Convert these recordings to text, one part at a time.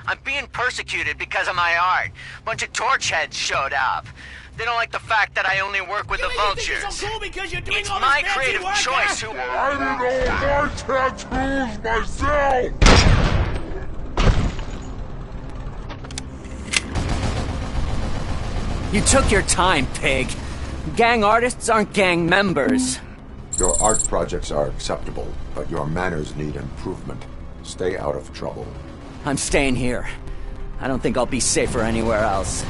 I'm being persecuted because of my art. Bunch of torch heads showed up. They don't like the fact that I only work with the vultures. So cool because you're doing It's all my this fancy creative work, choice huh? who... I did all my tattoos myself! You took your time, pig. Gang artists aren't gang members. Your art projects are acceptable, but your manners need improvement. Stay out of trouble. I'm staying here. I don't think I'll be safer anywhere else.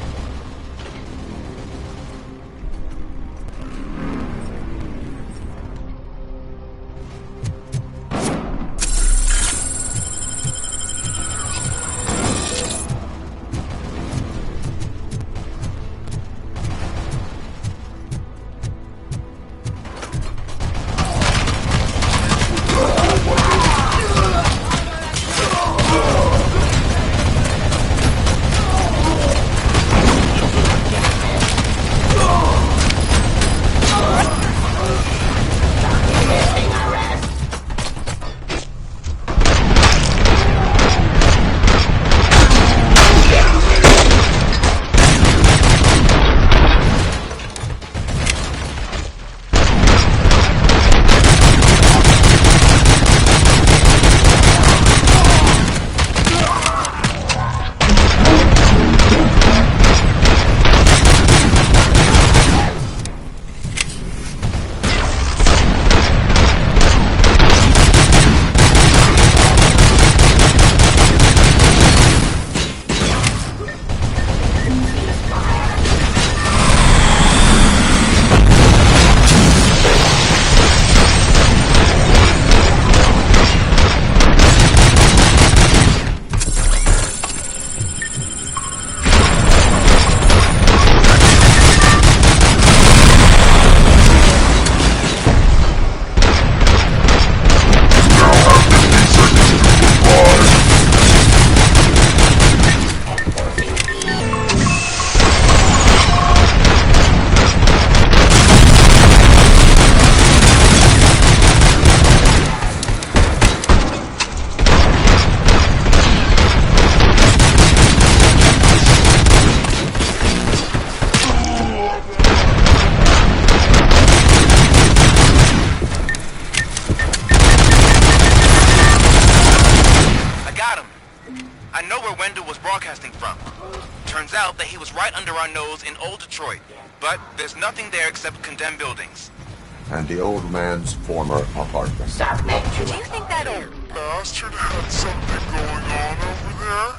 Turns out that he was right under our nose in old Detroit, but there's nothing there except condemned buildings. And the old man's former apartment. Stop mentioning. Do you think that old Bastard had something going on over there?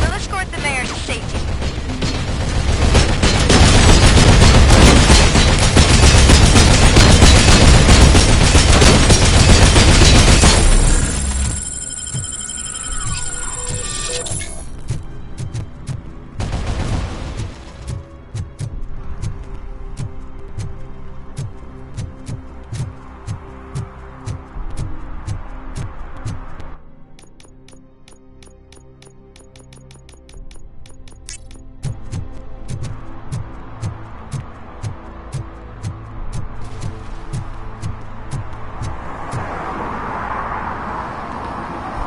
We'll escort the mayor to safety.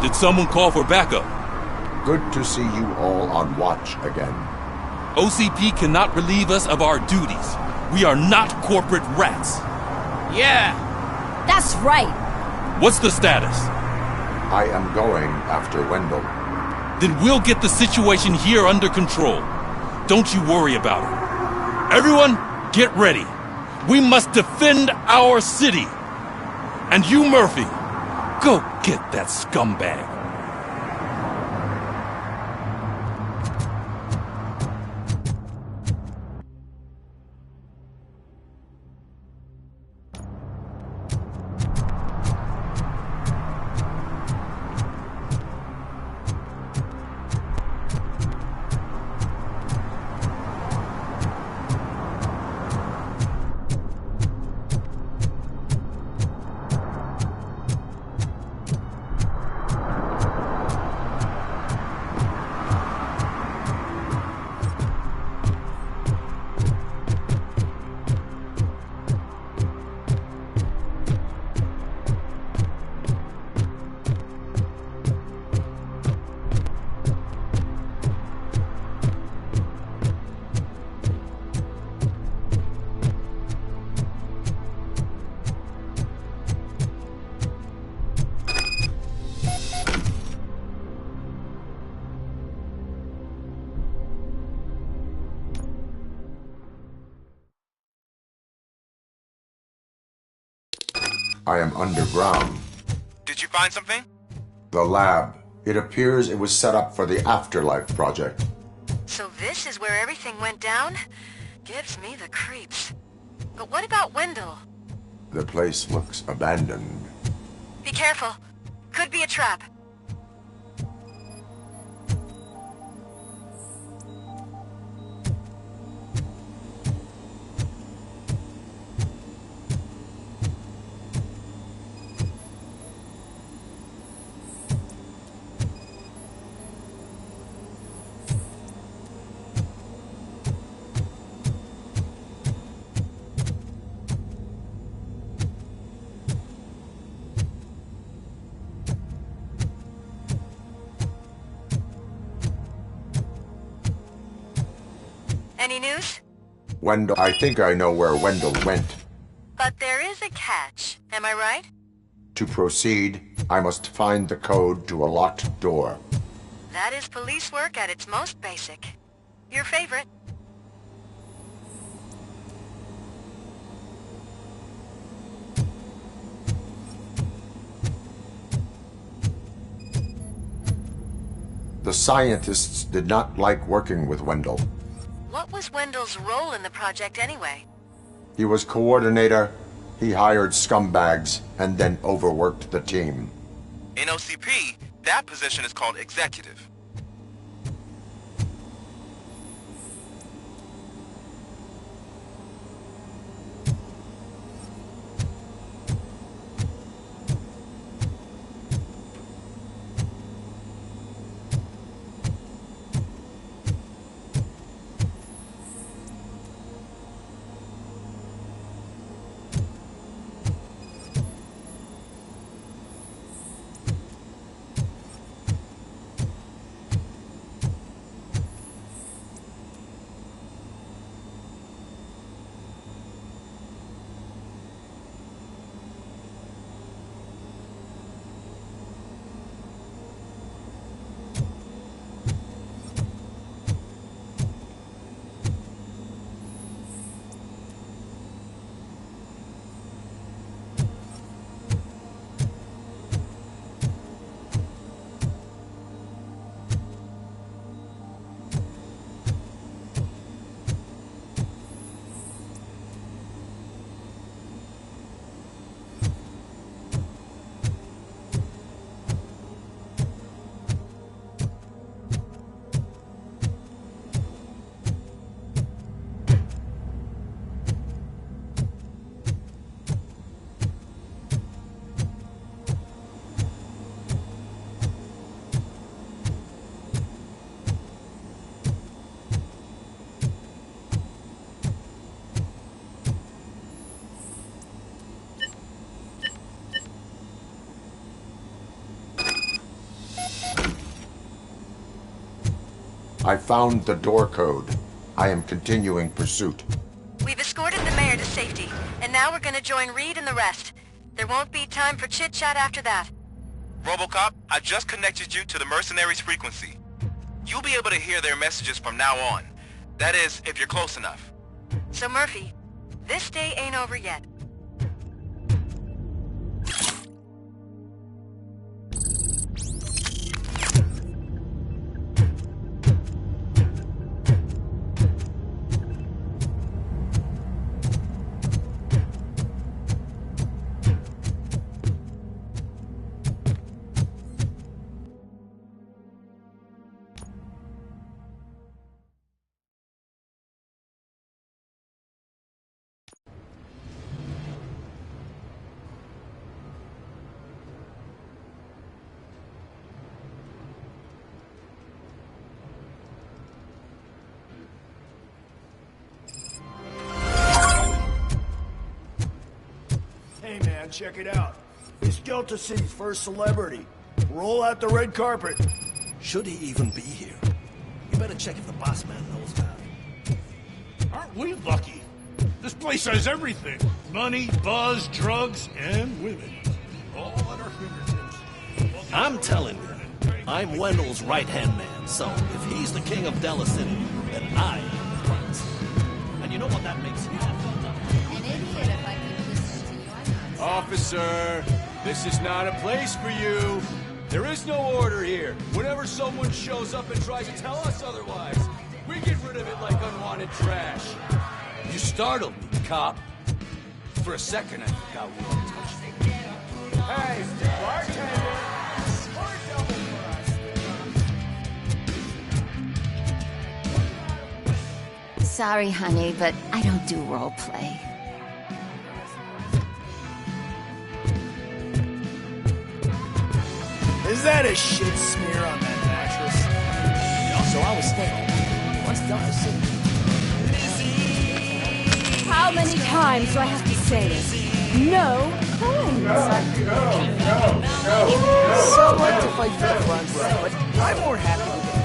Did someone call for backup? Good to see you all on watch again. OCP cannot relieve us of our duties. We are not corporate rats. Yeah. That's right. What's the status? I am going after Wendell. Then we'll get the situation here under control. Don't you worry about it. Everyone, get ready. We must defend our city. And you, Murphy, go get that scumbag. I am underground. Did you find something? The lab. It appears it was set up for the Afterlife project. So this is where everything went down? Gives me the creeps. But what about Wendell? The place looks abandoned. Be careful. Could be a trap. Any news? Wendell, I think I know where Wendell went. But there is a catch. Am I right? To proceed, I must find the code to a locked door. That is police work at its most basic. Your favorite. The scientists did not like working with Wendell. What was Wendell's role in the project anyway? He was coordinator, he hired scumbags, and then overworked the team. In OCP, that position is called executive. I found the door code. I am continuing pursuit. We've escorted the mayor to safety, and now we're gonna join Reed and the rest. There won't be time for chit-chat after that. Robocop, I just connected you to the mercenaries' frequency. You'll be able to hear their messages from now on. That is, if you're close enough. So Murphy, this day ain't over yet. Check it out. He's Delta City's first celebrity. Roll out the red carpet. Should he even be here? You better check if the boss man knows about it. Aren't we lucky? This place has everything. Money, buzz, drugs, and women. All at our fingertips. I'm telling you, I'm Wendell's right-hand man, so if he's the king of Della City, then I am the prince. And you know what that makes you? An idiot if I could listen to you. I'm not Officer, this is not a place for you. There is no order here. Whenever someone shows up and tries to tell us otherwise, we get rid of it like unwanted trash. You startled me, cop. For a second, I forgot we were touching. Hey, bartender! Pour a double for us. Sorry, honey, but I don't do role play. Is that a shit smear on that mattress? So I was thinking, what's Delta City? How many times do I have to say it? No coins. So like to fight for the front row, but I'm more happy with it.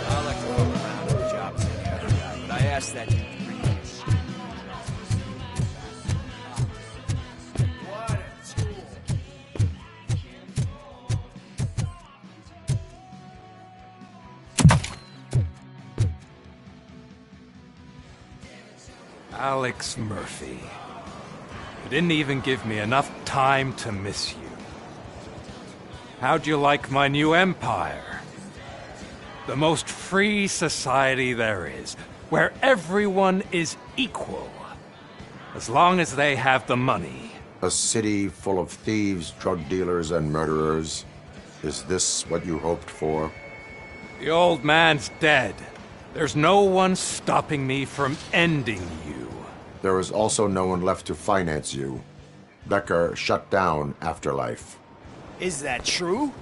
I like to roll around with the job together, but I asked that. Alex Murphy. You didn't even give me enough time to miss you. How'd you like my new empire? The most free society there is, where everyone is equal, as long as they have the money. A city full of thieves, drug dealers, and murderers. Is this what you hoped for? The old man's dead. There's no one stopping me from ending you. There is also no one left to finance you. Becker shut down Afterlife. Is that true?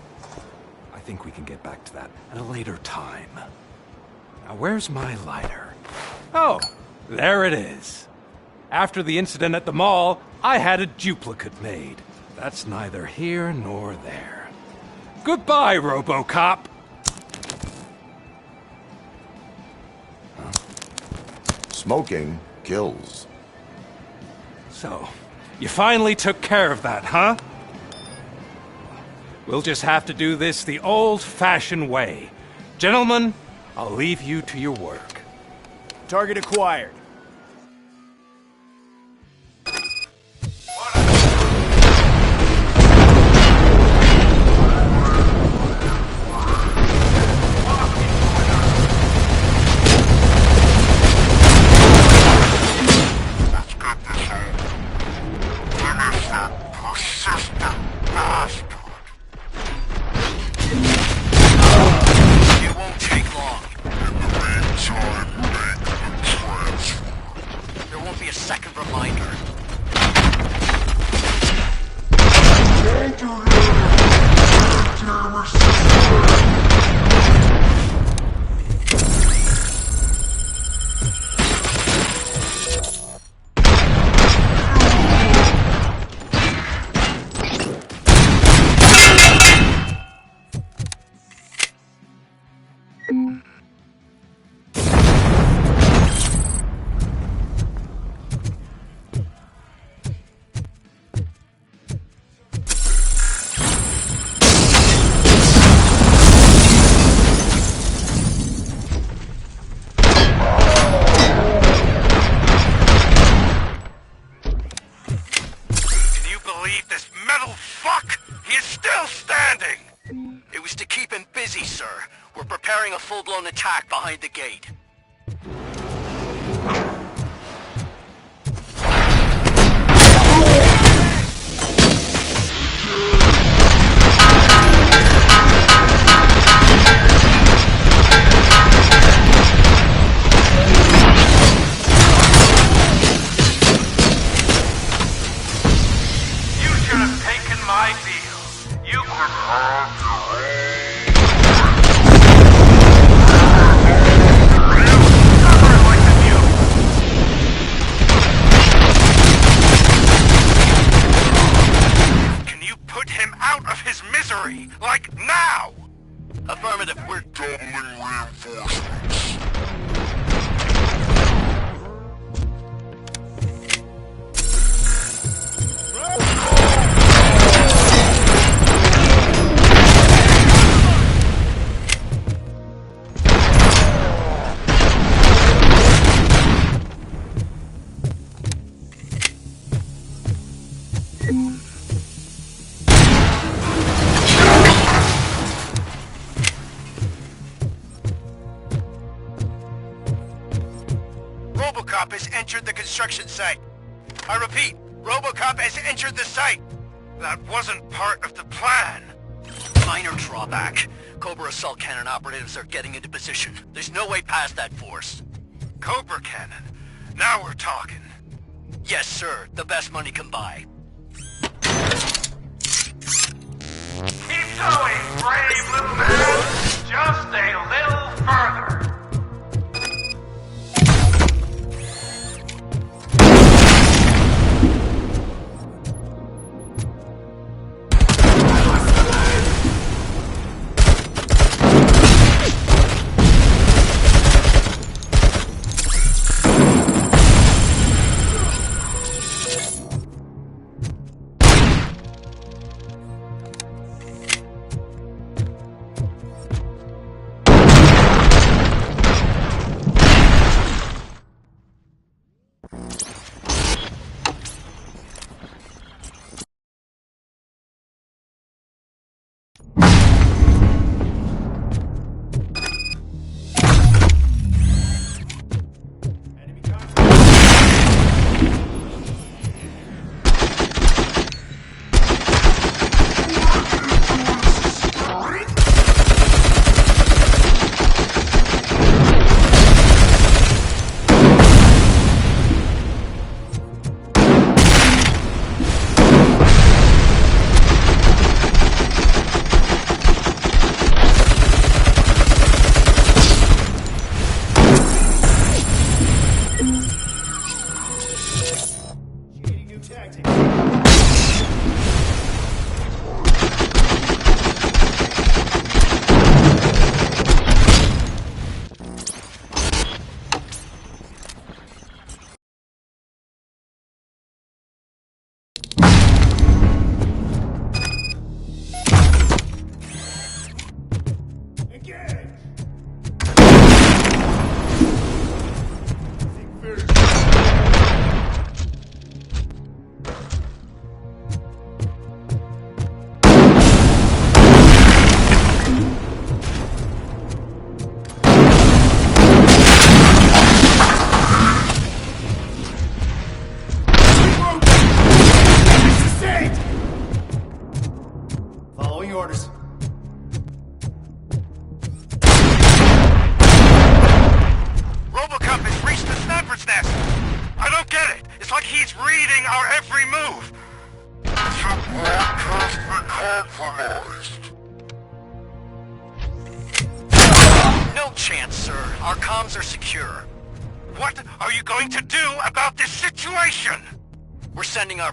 I think we can get back to that at a later time. Now, where's my lighter? Oh, there it is. After the incident at the mall, I had a duplicate made. That's neither here nor there. Goodbye, Robocop! Smoking kills. So, you finally took care of that, huh? We'll just have to do this the old-fashioned way. Gentlemen, I'll leave you to your work. Target acquired. Preparing a full-blown attack behind the gate. You should have taken my deal. You Like now! Affirmative, we're doubling reinforcements. entered the construction site. I repeat, Robocop has entered the site. That wasn't part of the plan. Minor drawback. Cobra assault cannon operatives are getting into position. There's no way past that force. Cobra cannon? Now we're talking. Yes, sir. The best money can buy. Keep going, brave little man! Just a little further! Orders. Robocop has reached the sniper's nest! I don't get it! It's like he's reading our every move! No chance, sir. Our comms are secure. What are you going to do about this situation? We're sending our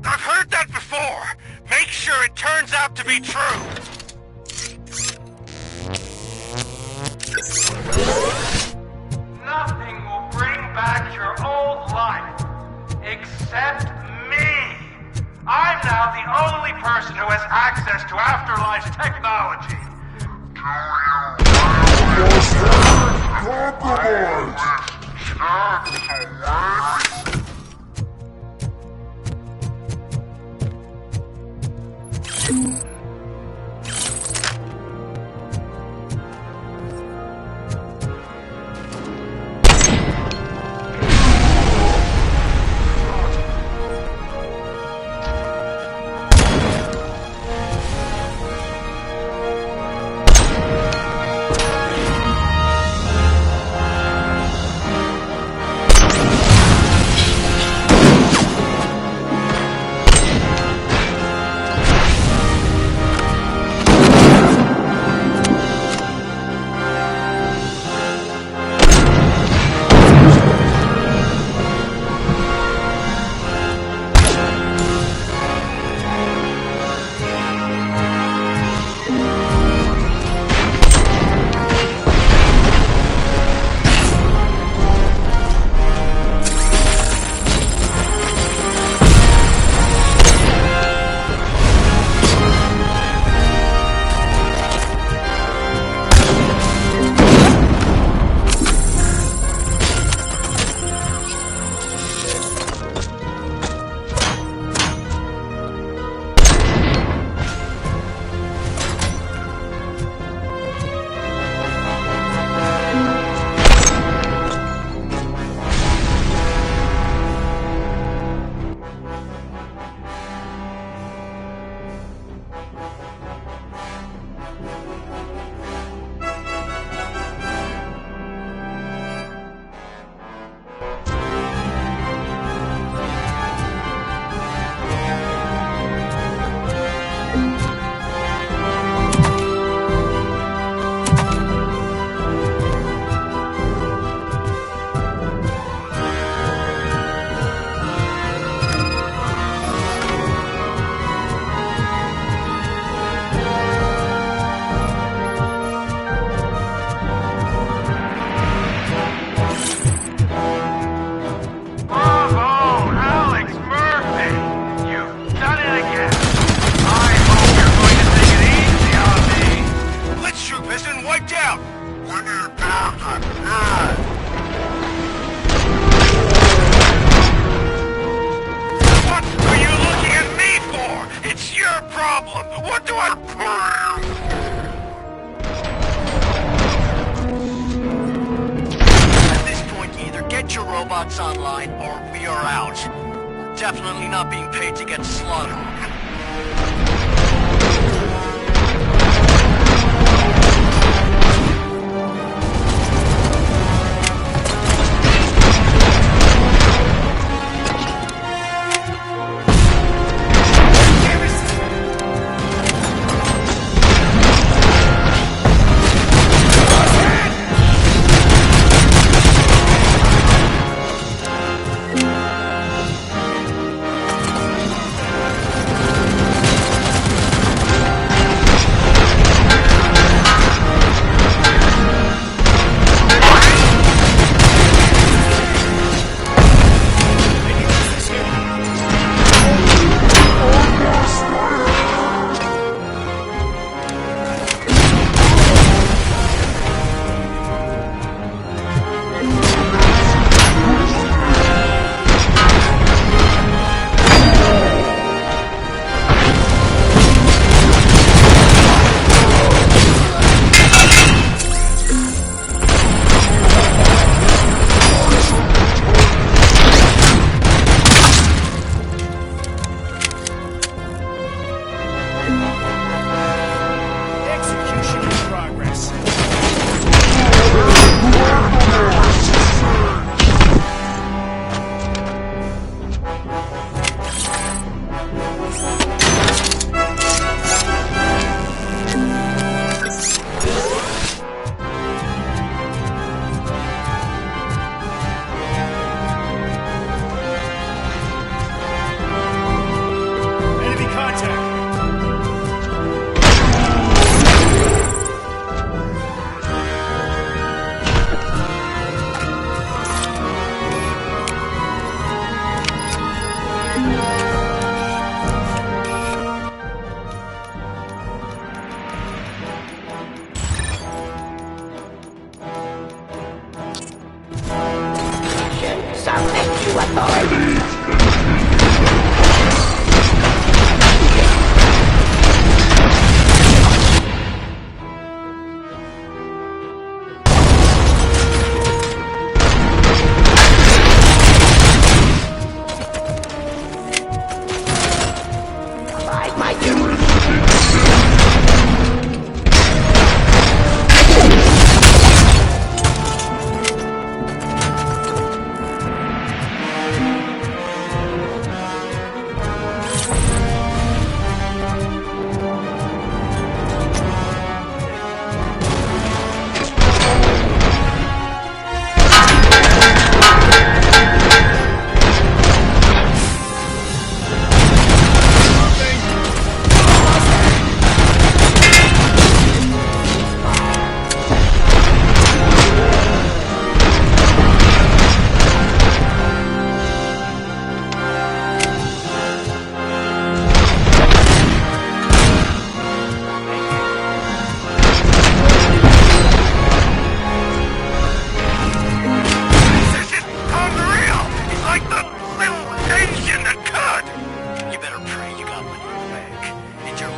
I've heard that before! Make sure it turns out to be true! Nothing will bring back your old life, except me! I'm now the only person who has access to Afterlife's technology. line or we are out. Definitely not being paid to get slaughtered.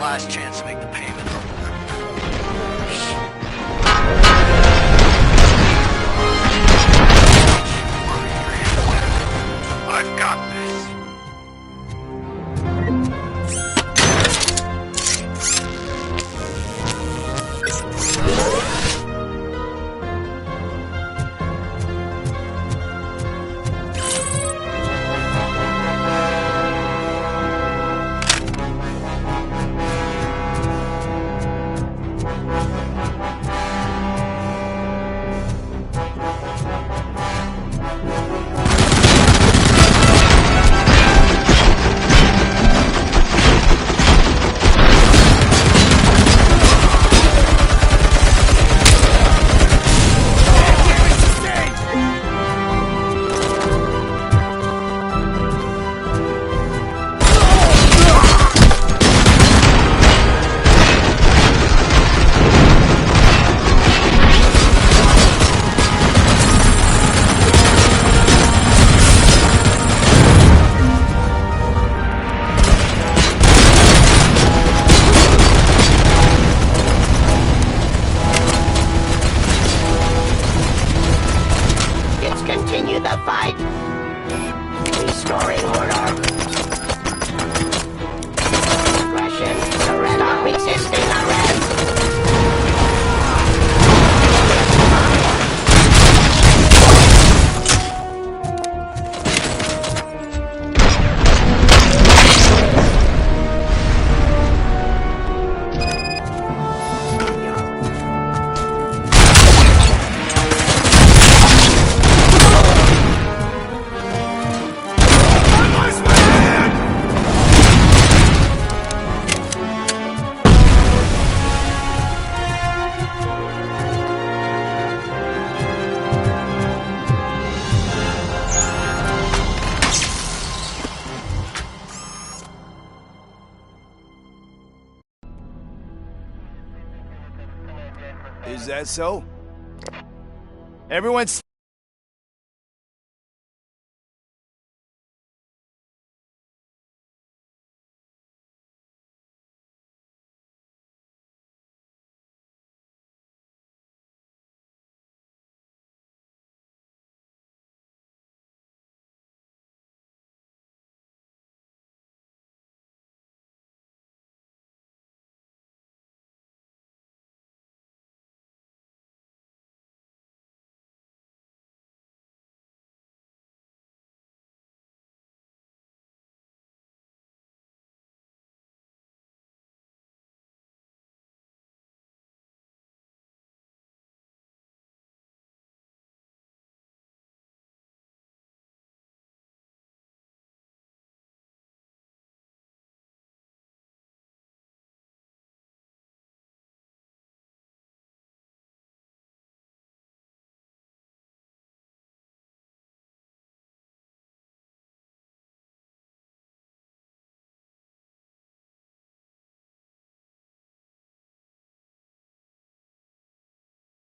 Last chance to make the payment. I've got this. Restoring order. Russian, surrender. Stop resisting arrest. Is that so? Everyone's...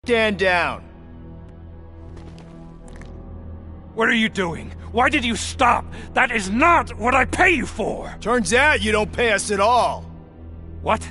Stand down. What are you doing? Why did you stop? That is not what I pay you for! Turns out you don't pay us at all. What?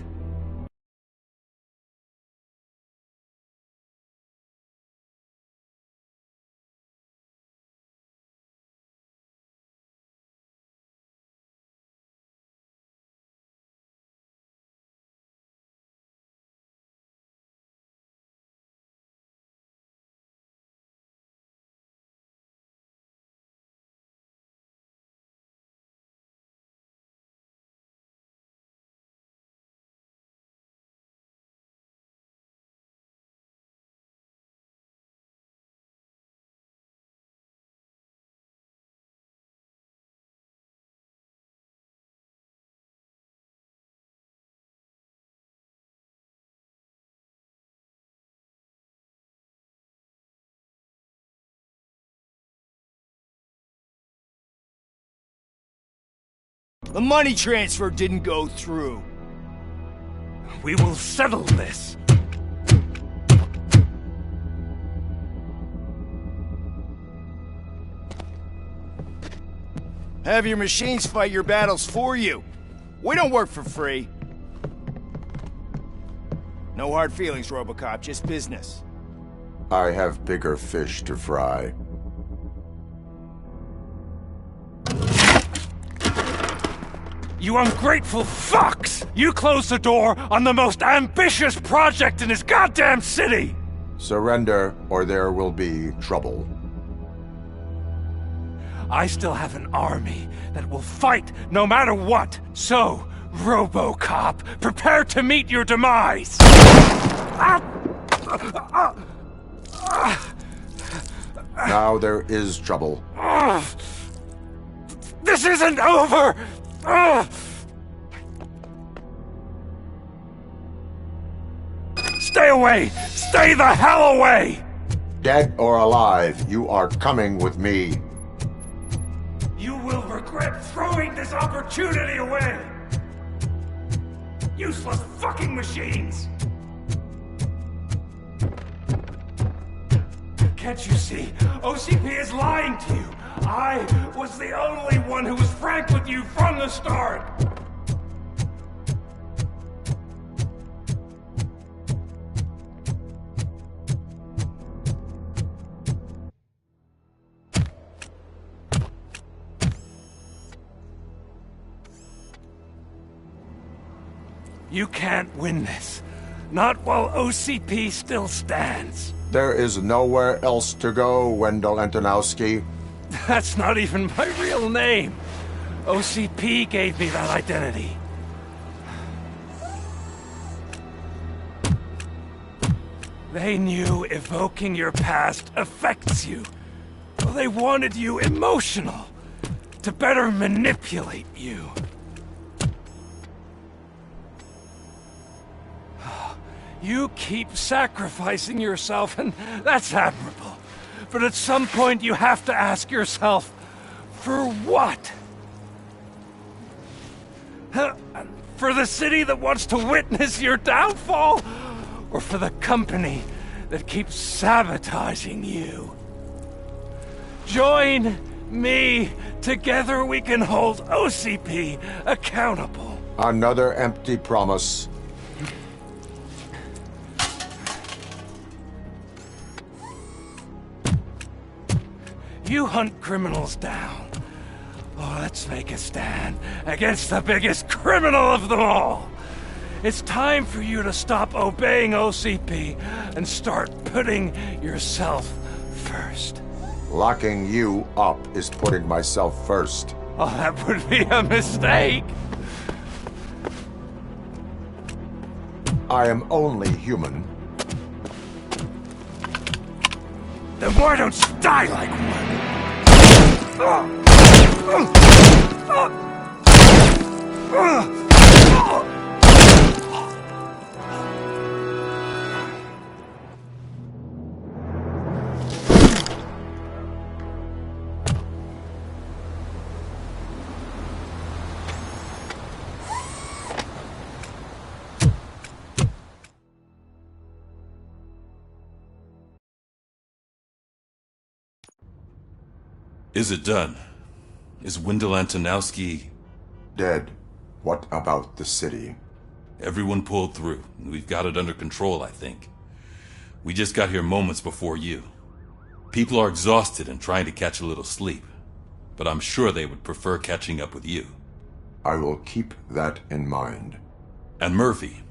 The money transfer didn't go through. We will settle this. Have your machines fight your battles for you. We don't work for free. No hard feelings, Robocop, just business. I have bigger fish to fry. You ungrateful fucks! You closed the door on the most ambitious project in this goddamn city! Surrender, or there will be trouble. I still have an army that will fight no matter what. So, Robocop, prepare to meet your demise! Now there is trouble. This isn't over! Stay away! Stay the hell away! Dead or alive, you are coming with me. You will regret throwing this opportunity away! Useless fucking machines! Can't you see? OCP is lying to you! I was the only one who was frank with you from the start! You can't win this. Not while OCP still stands. There is nowhere else to go, Wendell Antonowski. That's not even my real name. OCP gave me that identity. They knew evoking your past affects you. Well, they wanted you emotional, to better manipulate you. You keep sacrificing yourself, and that's admirable. But at some point you have to ask yourself, for what? For the city that wants to witness your downfall? Or for the company that keeps sabotaging you? Join me. Together we can hold OCP accountable. Another empty promise. You hunt criminals down. Oh, let's make a stand against the biggest criminal of them all. It's time for you to stop obeying OCP and start putting yourself first. Locking you up is putting myself first. Oh, that would be a mistake. I am only human. Then why don't you die like one? Is it done? Is Wendell Antonowski... dead? What about the city? Everyone pulled through. We've got it under control, I think. We just got here moments before you. People are exhausted and trying to catch a little sleep. But I'm sure they would prefer catching up with you. I will keep that in mind. And Murphy,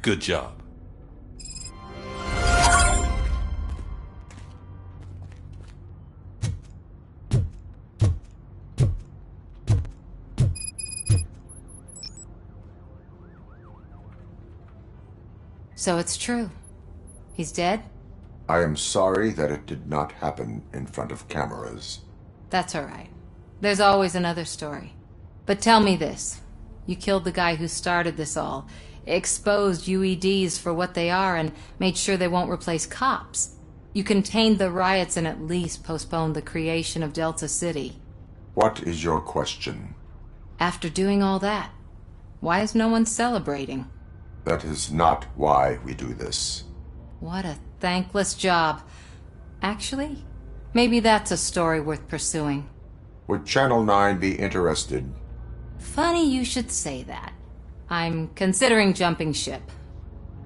good job. So it's true. He's dead? I am sorry that it did not happen in front of cameras. That's all right. There's always another story. But tell me this. You killed the guy who started this all, exposed UEDs for what they are, and made sure they won't replace cops. You contained the riots and at least postponed the creation of Delta City. What is your question? After doing all that, why is no one celebrating? That is not why we do this. What a thankless job. Actually, maybe that's a story worth pursuing. Would Channel 9 be interested? Funny you should say that. I'm considering jumping ship.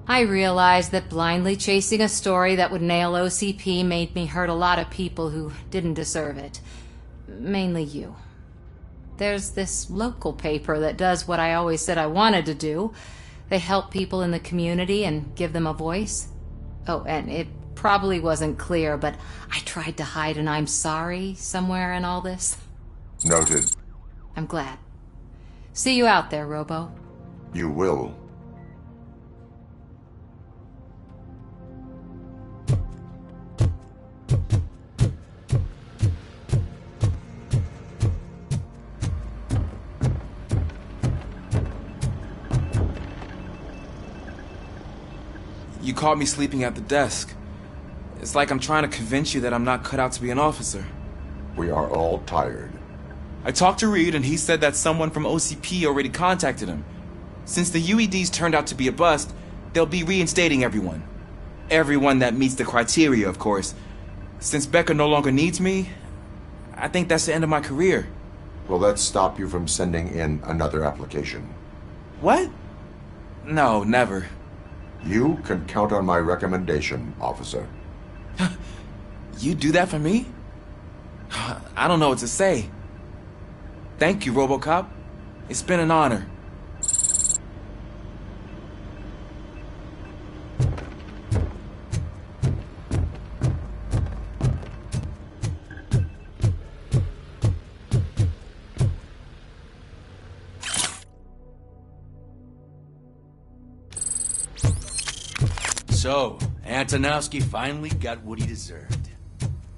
I realized that blindly chasing a story that would nail OCP made me hurt a lot of people who didn't deserve it. Mainly you. There's this local paper that does what I always said I wanted to do. They help people in the community and give them a voice. Oh, and it probably wasn't clear, but I tried to hide an I'm sorry somewhere in all this. Noted. I'm glad. See you out there, Robo. You will. You caught me sleeping at the desk. It's like I'm trying to convince you that I'm not cut out to be an officer. We are all tired. I talked to Reed and he said that someone from OCP already contacted him. Since the UEDs turned out to be a bust, they'll be reinstating everyone. Everyone that meets the criteria, of course. Since Becca no longer needs me, I think that's the end of my career. Will that stop you from sending in another application? What? No, never. You can count on my recommendation, officer. You do that for me? I don't know what to say. Thank you, Robocop. It's been an honor. So, Antonowski finally got what he deserved.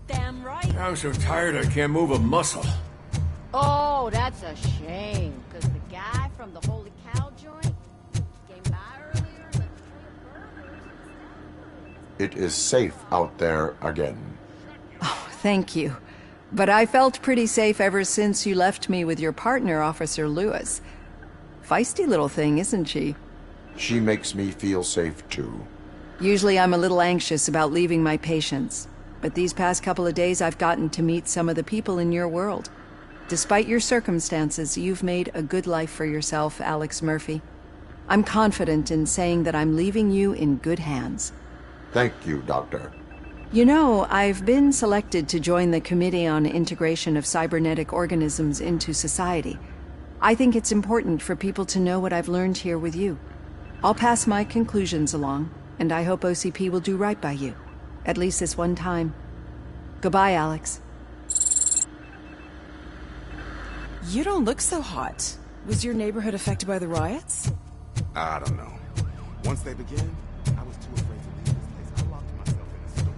Damn right. I'm so tired I can't move a muscle. Oh, that's a shame. Because the guy from the Holy Cow joint came by earlier and let me It is safe out there again. Oh, thank you. But I felt pretty safe ever since you left me with your partner, Officer Lewis. Feisty little thing, isn't she? She makes me feel safe too. Usually I'm a little anxious about leaving my patients, but these past couple of days I've gotten to meet some of the people in your world. Despite your circumstances, you've made a good life for yourself, Alex Murphy. I'm confident in saying that I'm leaving you in good hands. Thank you, Doctor. You know, I've been selected to join the Committee on Integration of Cybernetic Organisms into Society. I think it's important for people to know what I've learned here with you. I'll pass my conclusions along, and I hope OCP will do right by you. At least this one time. Goodbye, Alex. You don't look so hot. Was your neighborhood affected by the riots? I don't know. Once they begin, I was too afraid to leave this place. I locked myself in a store.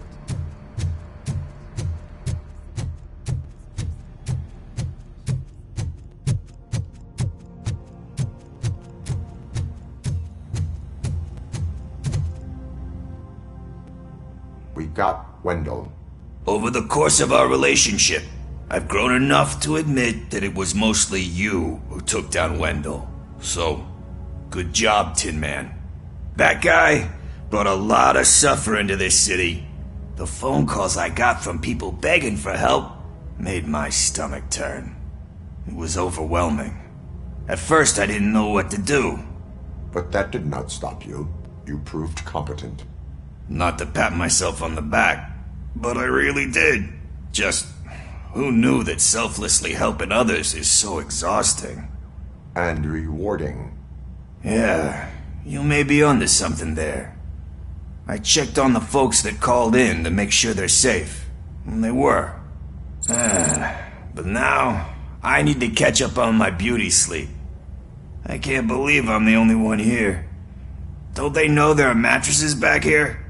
We got Wendell. Over the course of our relationship, I've grown enough to admit that it was mostly you who took down Wendell. So, good job, Tin Man. That guy brought a lot of suffering to this city. The phone calls I got from people begging for help made my stomach turn. It was overwhelming. At first I didn't know what to do. But that did not stop you. You proved competent. Not to pat myself on the back, but I really did. Just, who knew that selflessly helping others is so exhausting? And rewarding. Yeah, you may be onto something there. I checked on the folks that called in to make sure they're safe, and they were. But now, I need to catch up on my beauty sleep. I can't believe I'm the only one here. Don't they know there are mattresses back here?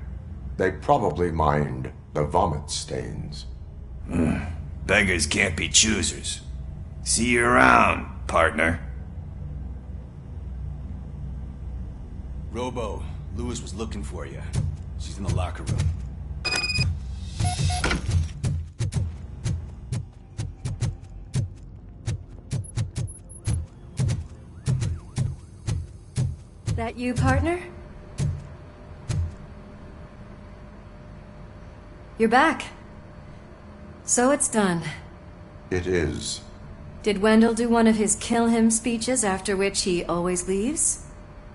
They probably mind the vomit stains. Beggars can't be choosers. See you around, partner. Robo, Lewis was looking for you. She's in the locker room. That you, partner? You're back. So it's done. It is. Did Wendell do one of his kill him speeches after which he always leaves?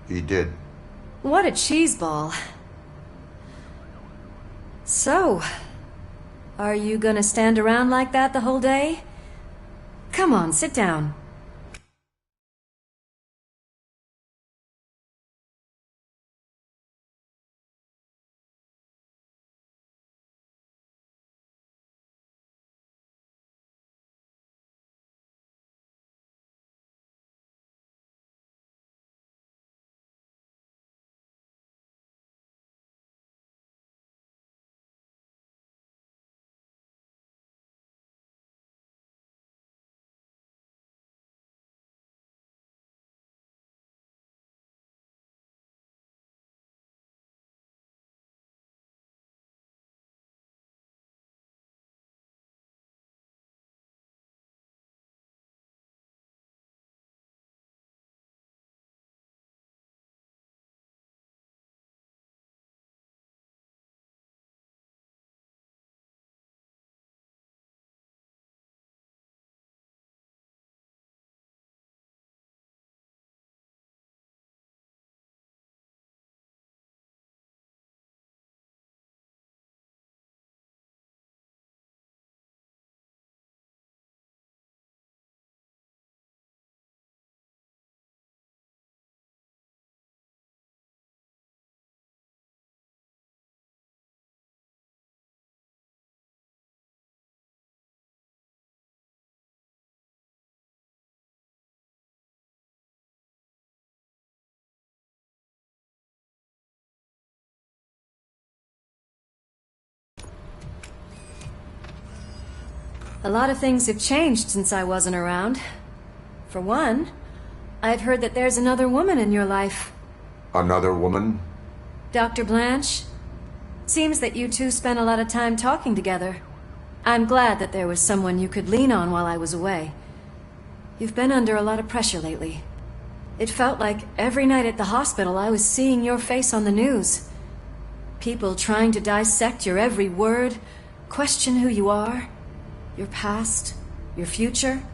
He did. What a cheeseball. So, are you gonna stand around like that the whole day? Come on, sit down. A lot of things have changed since I wasn't around. For one, I've heard that there's another woman in your life. Another woman? Dr. Blanche? Seems that you two spent a lot of time talking together. I'm glad that there was someone you could lean on while I was away. You've been under a lot of pressure lately. It felt like every night at the hospital I was seeing your face on the news. People trying to dissect your every word, question who you are, your past, your future.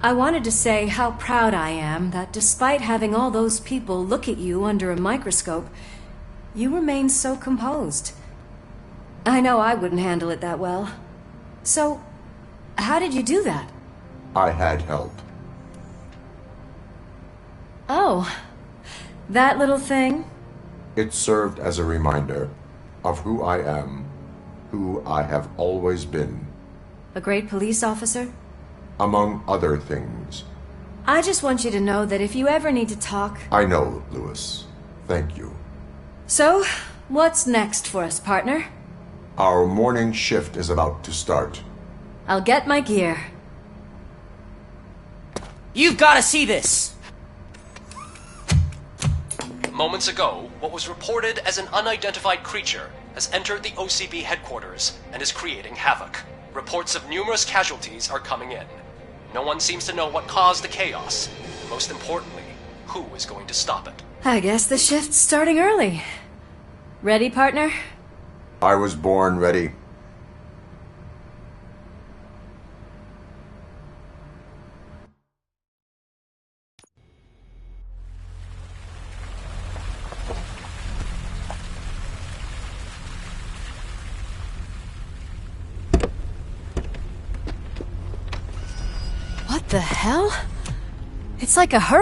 I wanted to say how proud I am that despite having all those people look at you under a microscope, you remain so composed. I know I wouldn't handle it that well. So, how did you do that? I had help. Oh, that little thing? It served as a reminder of who I am, who I have always been. A great police officer? Among other things. I just want you to know that if you ever need to talk... I know, Lewis. Thank you. So, what's next for us, partner? Our morning shift is about to start. I'll get my gear. You've got to see this! Moments ago, what was reported as an unidentified creature has entered the OCP headquarters and is creating havoc. Reports of numerous casualties are coming in. No one seems to know what caused the chaos. Most importantly, who is going to stop it? I guess the shift's starting early. Ready, partner? I was born ready. What the hell? It's like a hurricane.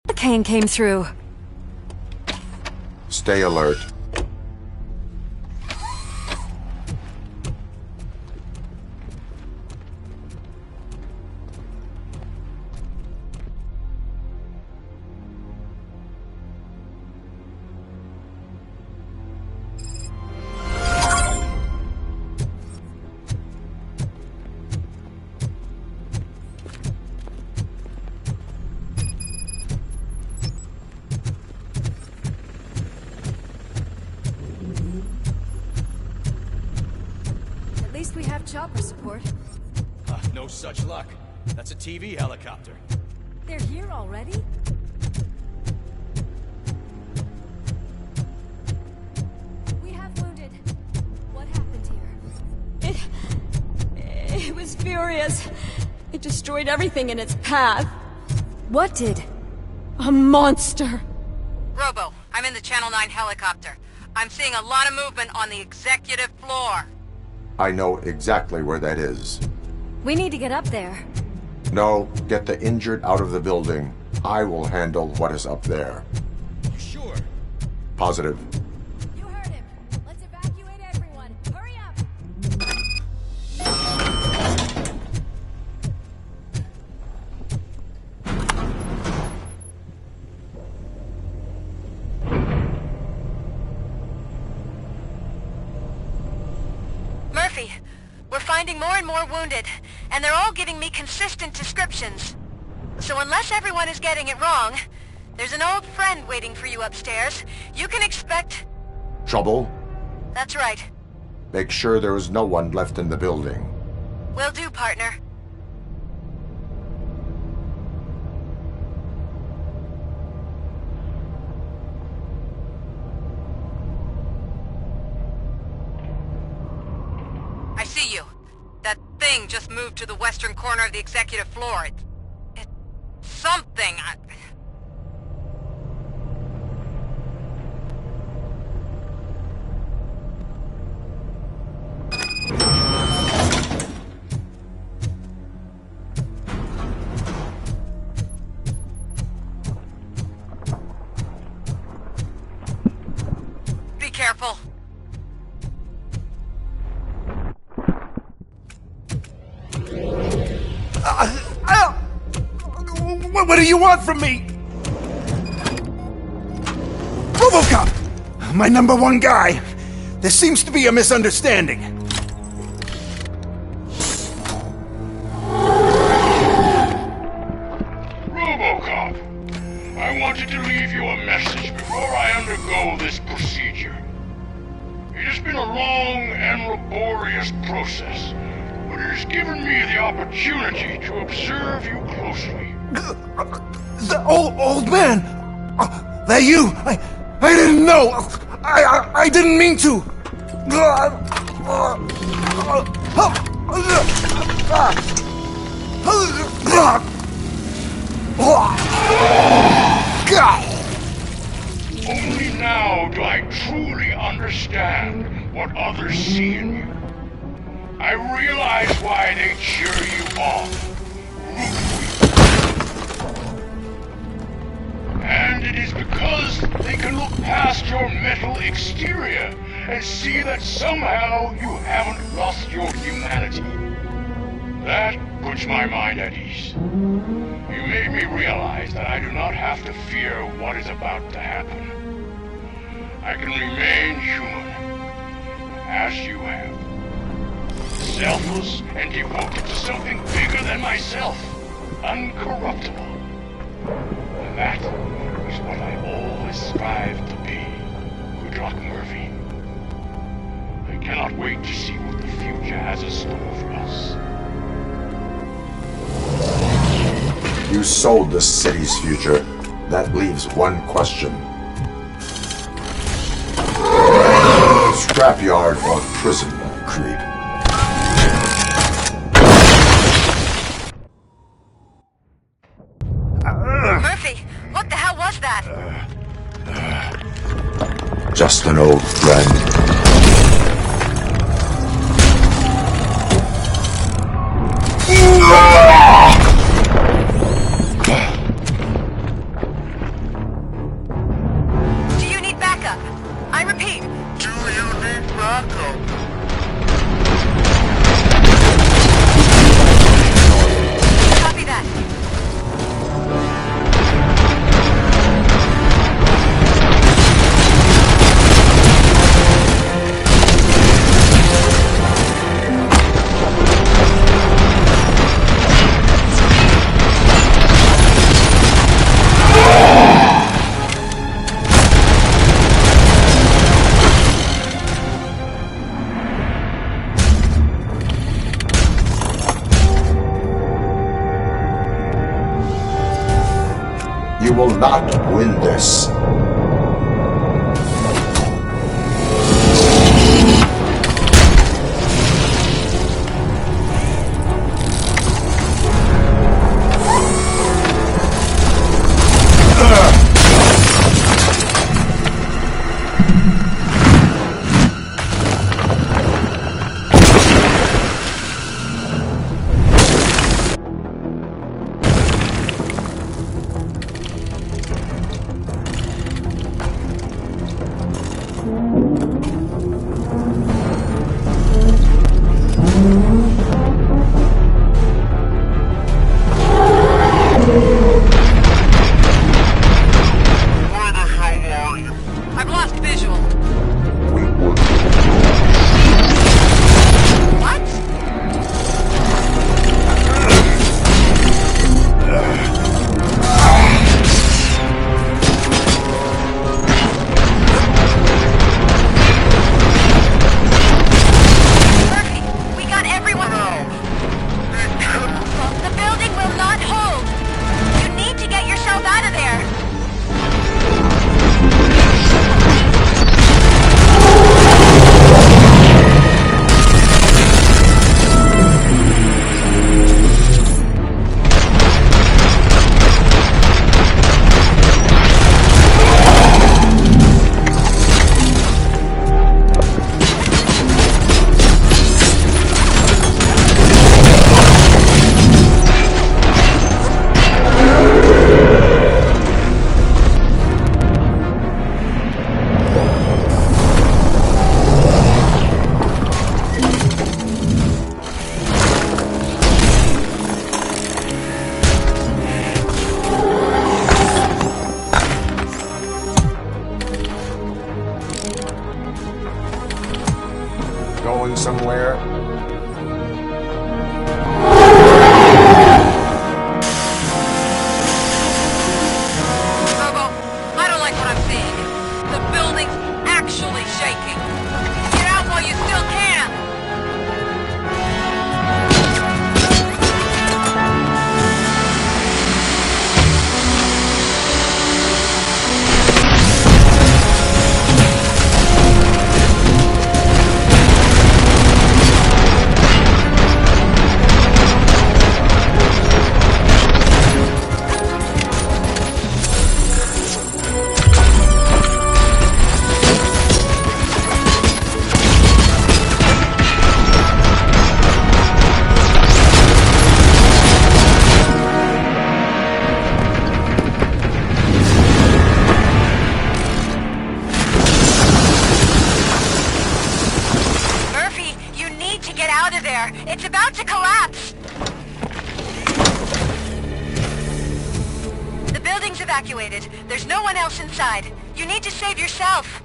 Hurricane came through. Stay alert. At least we have chopper support. No such luck. That's a TV helicopter. They're here already? We have wounded. What happened here? It was furious. It destroyed everything in its path. What did? A monster. Robo, I'm in the Channel 9 helicopter. I'm seeing a lot of movement on the executive floor. I know exactly where that is. We need to get up there. No, get the injured out of the building. I will handle what is up there. You sure? Positive. You heard him. Let's evacuate everyone. Hurry up! Murphy, we're finding more and more wounded, and they're all giving me consistent descriptions. So unless everyone is getting it wrong, there's an old friend waiting for you upstairs. You can expect... Trouble? That's right. Make sure there is no one left in the building. Will do, partner. I see you. That thing just moved to the western corner of the executive floor. It's something. Be careful. What do you want from me? Robocop! My number one guy. There seems to be a misunderstanding. Robocop, I wanted to leave you a message before I undergo this procedure. It has been a long and laborious process, but it has given me the opportunity to observe you closely. The old man! That you! I didn't know! I didn't mean to! Only now do I truly understand what others see in you. I realize why they cheer you on, root for you. And it is because they can look past your metal exterior and see that somehow you haven't lost your humanity. That puts my mind at ease. You made me realize that I do not have to fear what is about to happen. I can remain human, as you have. Selfless and devoted to something bigger than myself. Uncorruptible. And that is what I always strive to be, Goodrock Murphy. I cannot wait to see what the future has in store for us. You sold the city's future. That leaves one question. Scrapyard or prison, Creed? Murphy, what the hell was that? Just an old friend. Do you need backup? I repeat. Do you need backup? Copy that. You will not win this. evacuated. There's no one else inside. You need to save yourself.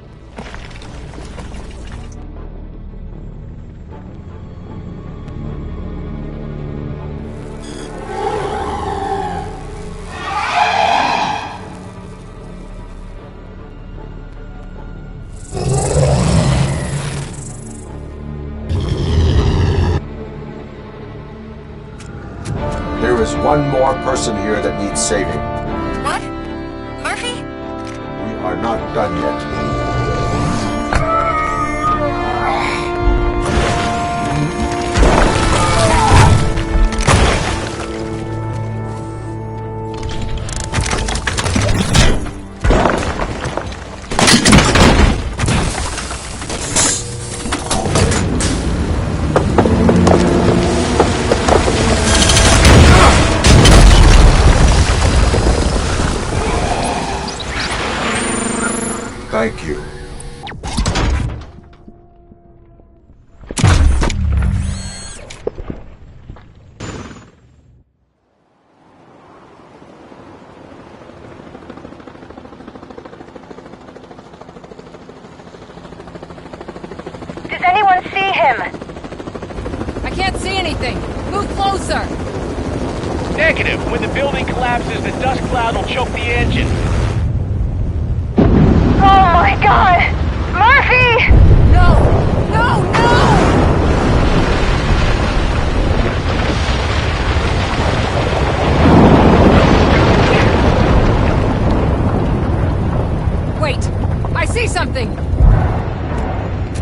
There is one more person here that needs saving. What? Murphy? We are not done yet. Thank you. Does anyone see him? I can't see anything. Move closer. Negative. When the building collapses, the dust cloud will choke the engine. Oh my god! Murphy! No! No! No! Wait! I see something!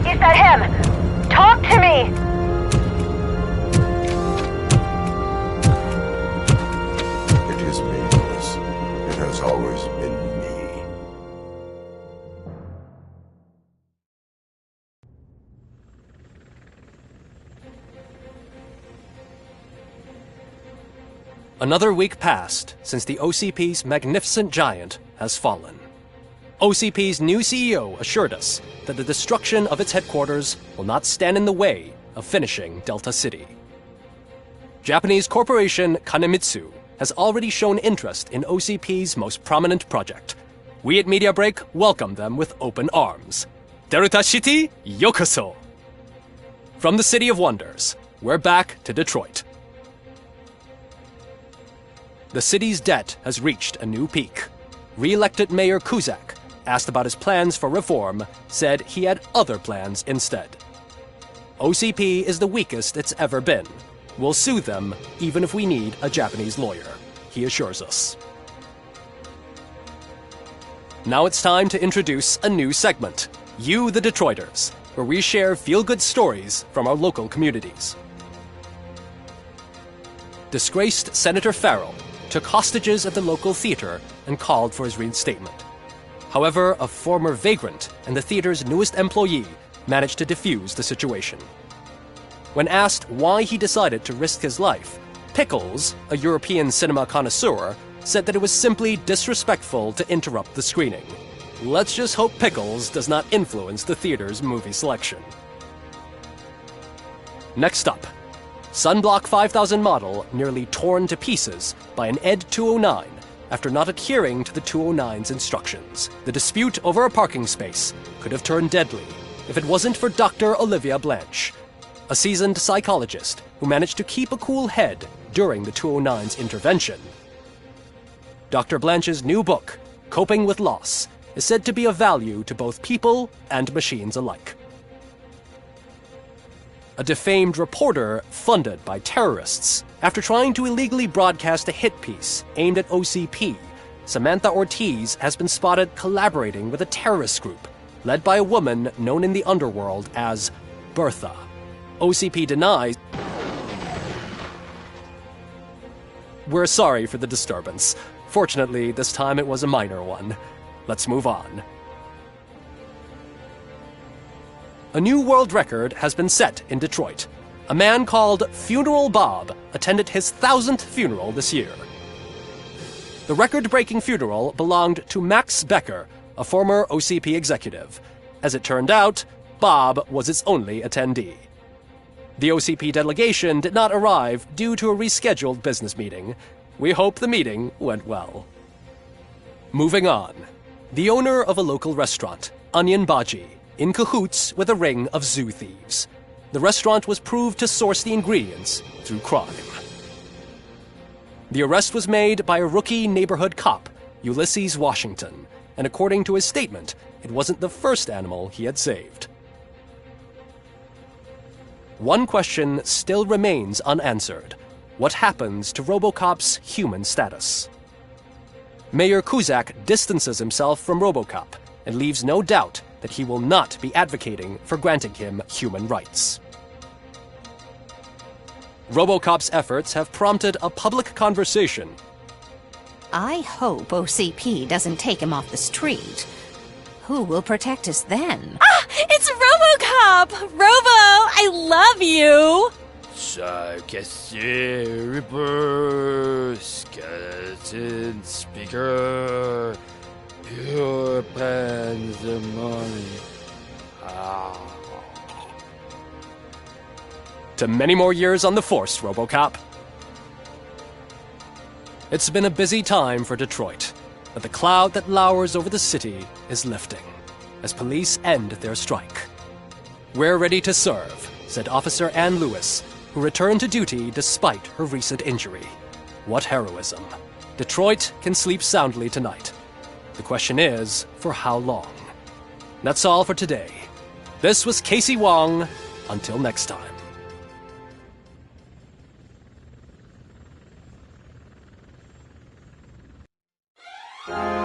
Is that him? Talk to me! It is meaningless. It has always been me. Another week passed since the OCP's magnificent giant has fallen. OCP's new CEO assured us that the destruction of its headquarters will not stand in the way of finishing Delta City. Japanese corporation Kanemitsu has already shown interest in OCP's most prominent project. We at Media Break welcome them with open arms. Delta City, yokoso! From the City of Wonders, we're back to Detroit. The city's debt has reached a new peak. Re-elected Mayor Kuzak, asked about his plans for reform, said he had other plans instead. OCP is the weakest it's ever been. We'll sue them even if we need a Japanese lawyer, he assures us. Now it's time to introduce a new segment, You the Detroiters, where we share feel-good stories from our local communities. Disgraced Senator Farrell took hostages at the local theater and called for his reinstatement. However, a former vagrant and the theater's newest employee managed to defuse the situation. When asked why he decided to risk his life, Pickles, a European cinema connoisseur, said that it was simply disrespectful to interrupt the screening. Let's just hope Pickles does not influence the theater's movie selection. Next up, Sunblock 5000 model nearly torn to pieces by an ED 209 after not adhering to the 209's instructions. The dispute over a parking space could have turned deadly if it wasn't for Dr. Olivia Blanche, a seasoned psychologist who managed to keep a cool head during the 209's intervention. Dr. Blanche's new book, Coping with Loss, is said to be of value to both people and machines alike. A defamed reporter funded by terrorists. After trying to illegally broadcast a hit piece aimed at OCP, Samantha Ortiz has been spotted collaborating with a terrorist group led by a woman known in the underworld as Bertha. OCP denies. We're sorry for the disturbance. Fortunately, this time it was a minor one. Let's move on. A new world record has been set in Detroit. A man called Funeral Bob attended his 1000th funeral this year. The record-breaking funeral belonged to Max Becker, a former OCP executive. As it turned out, Bob was its only attendee. The OCP delegation did not arrive due to a rescheduled business meeting. We hope the meeting went well. Moving on. The owner of a local restaurant, Onion Baji, in cahoots with a ring of zoo thieves. The restaurant was proved to source the ingredients through crime. The arrest was made by a rookie neighborhood cop, Ulysses Washington, and according to his statement, it wasn't the first animal he had saved. One question still remains unanswered. What happens to Robocop's human status? Mayor Kuzak distances himself from Robocop and leaves no doubt that he will not be advocating for granting him human rights. Robocop's efforts have prompted a public conversation. I hope OCP doesn't take him off the street. Who will protect us then? Ah! It's Robocop! Robo, I love you! Reaper, skeleton speaker, pure pandemonium. To many more years on the force, Robocop. It's been a busy time for Detroit, but the cloud that lowers over the city is lifting as police end their strike. We're ready to serve, said Officer Ann Lewis, who returned to duty despite her recent injury. What heroism. Detroit can sleep soundly tonight. The question is, for how long? That's all for today. This was Casey Wong. Until next time. You